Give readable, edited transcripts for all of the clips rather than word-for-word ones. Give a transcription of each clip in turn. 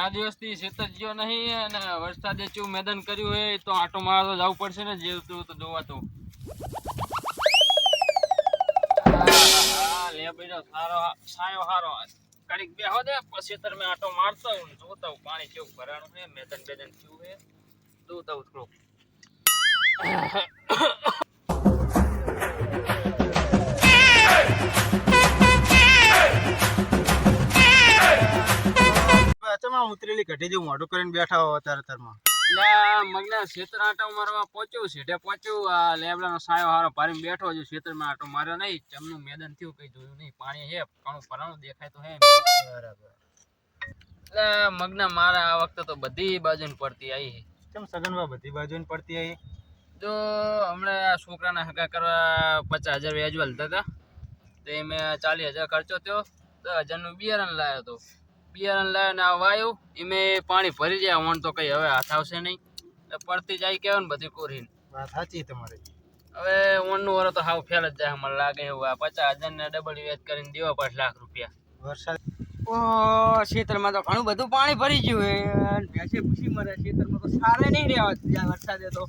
ચાર દિવસથી ખેતર જ્યો નહીં અને વરસાદે ચેવું મેદાન કર્યું હે તો આટો મારવા તો જવું પડશે ને જેવું તો જોવા તો લે બેડો સારો સાયો હારો કડીક બેહો દે પછી ખેતર મે આટો મારતો હું જોતો હું પાણી કેવું ભરાણું હે મેદાન બેદાન કેવું હે જોતો હું થોડું ચમા ઉતરેલી કઢી જેવું મોઢું કરીને બેઠા હો તરતરમાં એટલે મગના ખેતર આટો મારવા પહોંચ્યું સીધે પહોંચ્યું આ લેબડાનો સાયો હારો પારીને બેઠો છે ખેતરમાં આટો માર્યો નહીં જમનું મેદાન થયું કઈ જોયું નહીં પાણી હે ઘણું ભરાણું દેખાય તો હે બરાબર એટલે મગના મારા આ વખતે તો બધી બાજુને પડતી આવી કેમ સગનમાં બધી બાજુને પડતી આવી તો હમણાં છોકરાના હગા કરવા 50,000 વ્યાજ વાળતા હતા તો મેં 40,000 ખર્ચો થયો 10,000નું બિયારણ લાવ્યો હતો બિયારણ લાવ્યો ને આ વાયું એમાં પાણી ભરી જાય વણ તો કઈ હવે હાથ આવશે નહીં એટલે પડતી જાય કેવાય ને બધી કોરીને વાત સાચી તમારી હવે વણનું વરો તો હાવ ફેલ જ જાય મને લાગે એવું આ 50,000 ને ડબલ વ્યાજ કરીને દેવા પડે લાખ રૂપિયા વરસાદ ખેતરમાં તો ઘણું બધું પાણી ભરી ગયું હે ભેંસે ભૂસી મરે ખેતરમાં તો સારે નહીં રહ્યા વરસાદે તો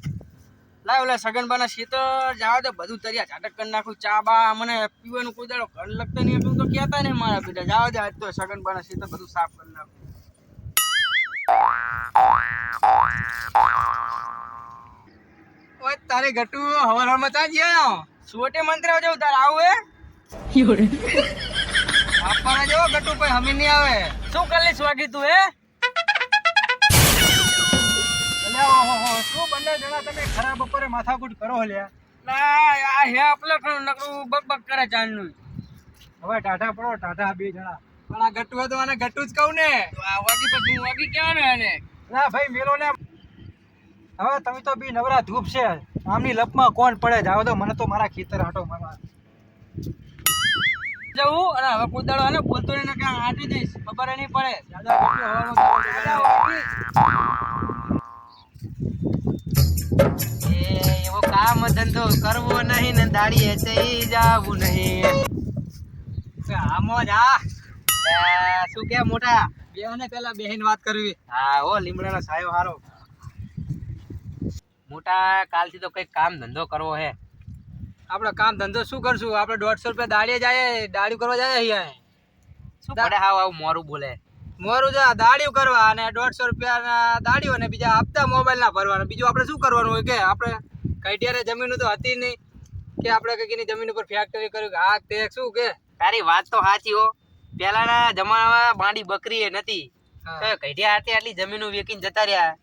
લાવ ઓલા સગનબાના ખેતર જાવ તો બધું તરિયા ઝાટક કરી નાખું ચા બા મને પીવાનું કોઈ દાડો ઘર લગતો નહીં એટલું તો કહેતા નહીં મારા બેટા જાવ દે આજ તો સગનબાના ખેતર બધું સાફ કરી નાખું ઓય તારે ગટુ હવારમાં તા જ્યા સોટે મંત્ર જાવ તાર આવું હે આપવાના જેવો ગટુ કોઈ હમી નહીં આવે શું કરી સ્વાગી તું હે શું બંને જણા તમે ખરા બપોરે માથાકૂટ કરો લ્યા આ હે આપલે નકરું બકબક કરે ચાલનું હવે ટાઢા પડો ટાઢા બે જણા પણ આ ગટુ તો આને ગટુ જ કહું ને આ વાગી પછી હું વાગી કેવાનો એને ના ભાઈ મેલો ને હવે તમે તો બી નવરા ધૂપ છે આમની લપમાં કોણ પડે જાવ તો મને તો મારા ખેતર આટો મારવા જવું અને હવે કુદાડો આને બોલતો ને કે આટી દઈશ ખબર નહીં પડે એવો કામ ધંધો કરવો નહીં ને દાડીએ જઈ જાવું નહીં આમો જા શું કે મોટા બેહને પેલા બેહીન વાત કરવી હા ઓ લીમડાનો સાયો હારો મોટા કાલથી તો કઈ કામ ધંધો કરવો હે આપણે કામ ધંધો શું કરશું આપણે 150 રૂપિયા દાડીએ જાય દાડી કરવા જાય અહીંયા શું પડે હાવ આવું મોરું બોલે મોરું જા દાડીઓ કરવા અને 150 રૂપિયાના દાડીઓ ને બીજા હપ્તા મોબાઈલ ના ભરવાના બીજું આપણે શું કરવાનું હોય કે આપણે કઈટિયારે જમીન તો હતી નહીં કે આપણે કઈની જમીન ઉપર ફેક્ટરી કર્યું આ તે શું કે તારી વાત તો સાચી હો પહેલાના જમાનામાં બાંડી બકરી એ નથી કઈટિયા હતી આટલી જમીનો વેકીને જતા રહ્યા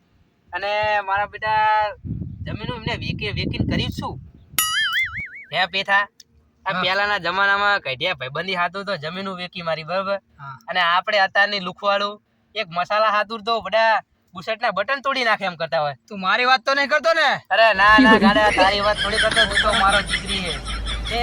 અને મારા બેટા જમીનો એમને વેકીને કરી શું હે પેથા આ પહેલાના જમાનામાં કઈટિયા ભાઈબંધી હાથું તો જમીનો વેકી મારી બરાબર અને આપણે અત્યારની લુખવાળું એક મસાલા હાથું તો બધા બુશર્ટના બટન તોડી નાખે એમ કરતા હોય તું મારી વાત તો નહીં કરતો ને અરે ના ના ગાડા તારી વાત થોડી કરતો હું તો મારો દીકરી હે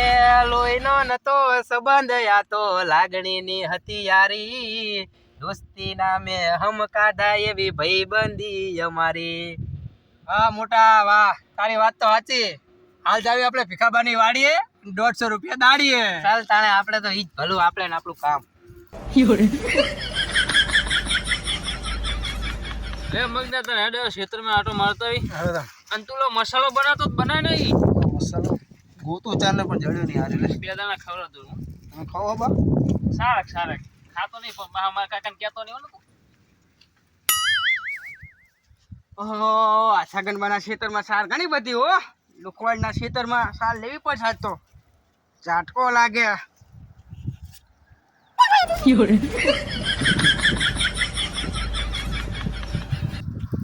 એ લોહીનો નતો સંબંધ આ તો લાગણીની હતી યારી દોસ્તી નામે હમ કાઢા એવી ભાઈબંધી અમારી વાહ મોટા વાહ તારી વાત તો સાચી હાલ જાવી આપણે ભીખાબાની વાડીએ 150 રૂપિયા દાડીએ ચાલ તાણે આપણે તો ઈ જ ભલું આપણે ને આપણું કામ લે મગના તને હેડે ખેતરમાં આટો મારતો હવે અને તું લો મસાલો બનાવતો જ બનાય નહીં મસાલો ગોતું ચાલે પણ જડ્યો નહીં હારે લે બે દાણા ખવડાવતો હું તમે ખાઓ બા સારક ખાતો નહીં પણ મારા કાકાને કહેતો નહીં ઓલો ઓહો આ સગનબાના ખેતરમાં સાર ઘણી બધી હો લુકવાડના ખેતરમાં સાર લેવી પડશે આજ તો ઝાટકો લાગે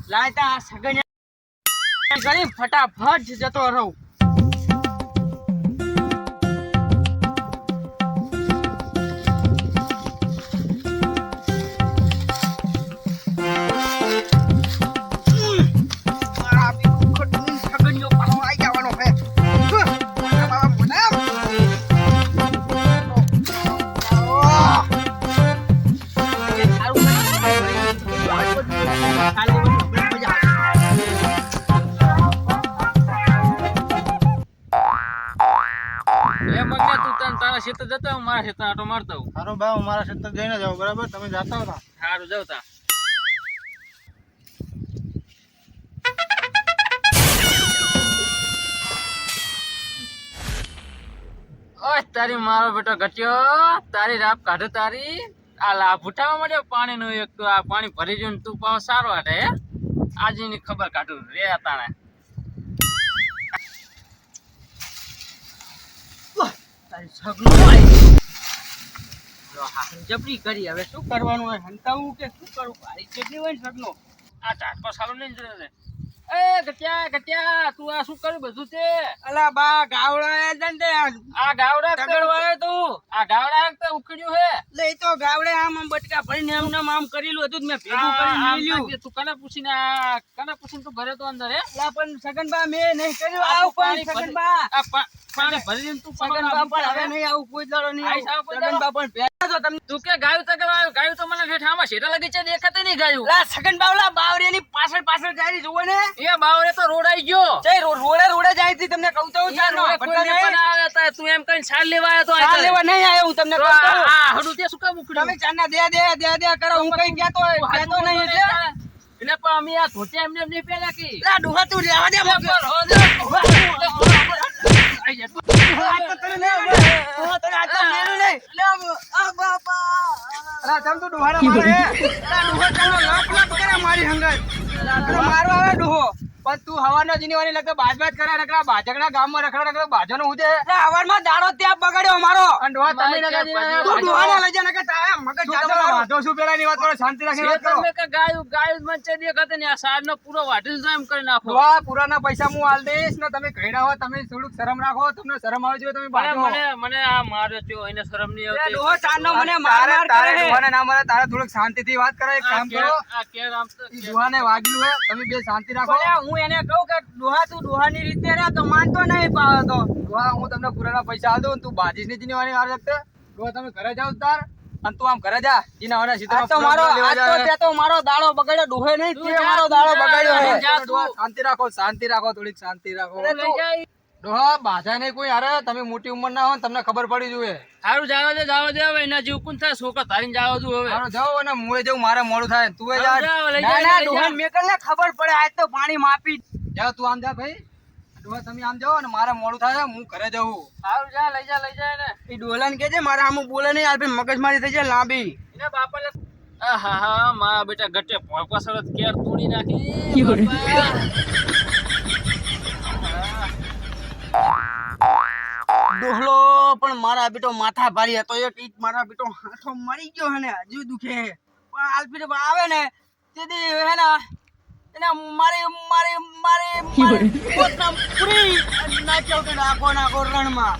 લાયતા સગન ગણી ફટાફટ જતો રહું તારા ખેતર જતો મારા ખેતર આટો મારતો સારો બા હું મારા ખેતર જઈને જાઉં બરાબર તમે જાતા હતા સારું જવતા ઓય તારી મારો બેટો ગટ્યો તારી રાપ કાઢો તારી આ લા ભૂટામાં મળ્યો પાણી નું એક તો આ પાણી ભરી ગયું તું પાવ સારો હાટે હે આજે ની ખબર કાઢું રે તાણે તારી સગનો આવી જબરી કરી હવે શું કરવાનું હોય હંતાવું કે શું કરું ભારી કેટલી હોય ને સગનો આ ચાટકો સાલો નહીં જોયો એ ગટ્યા તું આ શું કર્યું બધું તે અલા બા ગાવડા દંડે આ ગાવડા તગડવાય તું આ ગાવડા તો ઉખડ્યું હે લે તો ગાવડે આમ બટકા ભરીને એમ આમ કરેલું હતું મેં ભેગું કરીને મેલ્યું તું કને પૂછીને તું ઘરે તો અંદર હે લા પણ સગનબા મેં નહીં કર્યું આવું કોઈ સગનબા પાણી ભરી દઈને તું સગનબા પણ હવે નહીં આવું કોઈ દાડો નહીં સગનબા પણ ભેગા તો તમને તું કે ગાયું તગડવાયું ગાયું તો મને ઠેઠામાં શેઠા લગી છે દેખાતે નહીં ગાયું લા સગનબા ઓલા બાવરિયાની પાછળ જાય જોવો ને એ બાવરે તો રોડાઈ ગયો તે રોડે જાય થી તમને કહું તો તું એમ કઈ છાલ લેવા આવ્યો તો ચાલ લેવા નહીં આવ્યો હું તમને કહું તો હડું તે શું કામ ઉખડ્યું તમે ચાના દે કરો હું કઈ કહેતો નહીં એટલે એટલે પણ અમે આ ધોતે એમને એમ નહીં પહેર્યા કી લા ડોહા તું રહેવા દે તું હવાનો જીનીવાની લગતો બાજ કરે રખડા બાજકના ગામમાં રખડા બાજોનો ઉજે હવારમાં દાડો ત્યાં બગાડ્યો અમારો અને ડોહા તમે ડોહાને લઈ જા નકર તારા મગજ જાતો વાંધો શું પેલાની વાત કરો શાંતિ રાખીને વાત કરો તમે કે ગાયું મંચે દેખાતે ને આ સારનો પૂરો વાઢી જ એમ કરી નાખો ડોહા પુરાના પૈસા હું આલ દઈશ ને તમે કઈડા હો તમે થોડુંક શરમ રાખો તમને શરમ આવે છે તમે બાજુ મને આ માર્યો છો એને શરમ નહીં આવતી ડોહો ચાંદનો મને માર કરે ડોહાને ના મારે તારે થોડુંક શાંતિથી વાત કરે એક કામ કરો આ કે આમ તો ડોહાને વાગ્યું હે તમે બે શાંતિ રાખો હું એને કહું કે ડોહા તું ડોહાની રીતે રહે તો માનતો નહીં પાવે તો ડોહા હું તમને પુરાના પૈસા આલ દઉં તું બાજીસ ની જીનવાની વાર લગતે ડોહા તમે ઘરે જાવ તાર અને તું આમ ઘરે જા જીનાવાના સીધા તો મારો આ તો મારો દાડો બગાડ્યો ડોહે નહીં તે મારો દાડો બગાડ્યો હે ડોહા શાંતિ રાખો થોડીક શાંતિ રાખો લઈ જાય ડોહા બાધા નહીં કોઈ હારે તમે મોટી ઉંમર ના હો તમને ખબર પડી જોઈએ સારું જાવ દે હવે એના જીવ કોણ થાય છોકરા તારીને જાવ દઉં હવે હારો જાઓ અને મુએ જવું મારે મોડું થાય તું એ જા જાઓ, લઈ ના જા, ના લઈ ડોહા જા. મેકલ ને ખબર પડે આજ તો પાણી માપી જાઓ તું આમ જા ભાઈ ડોહા તમે આમ જાઓ અને મારે મોડું થાય હું ઘરે જવું સારું જા લઈ જાય ને એ ડોલાને કેજે મારે આમ બોલે નહીં યાર મગજમારી થઈ જાય લાંબી એને બાપાને આહા મારા બેટા ગટે પાછળ જ કેર તોડી નાખી ડોહલો પણ મારા બેટો માથા ભારી હતો એક ઈટ મારા બેટો હાથો મરી ગયો હે ને હજુ દુખે પણ આલપીને આવે ને તેથી હે ને એને મારે પોતના પૂરી નાખ્યો કે નાખો રણમાં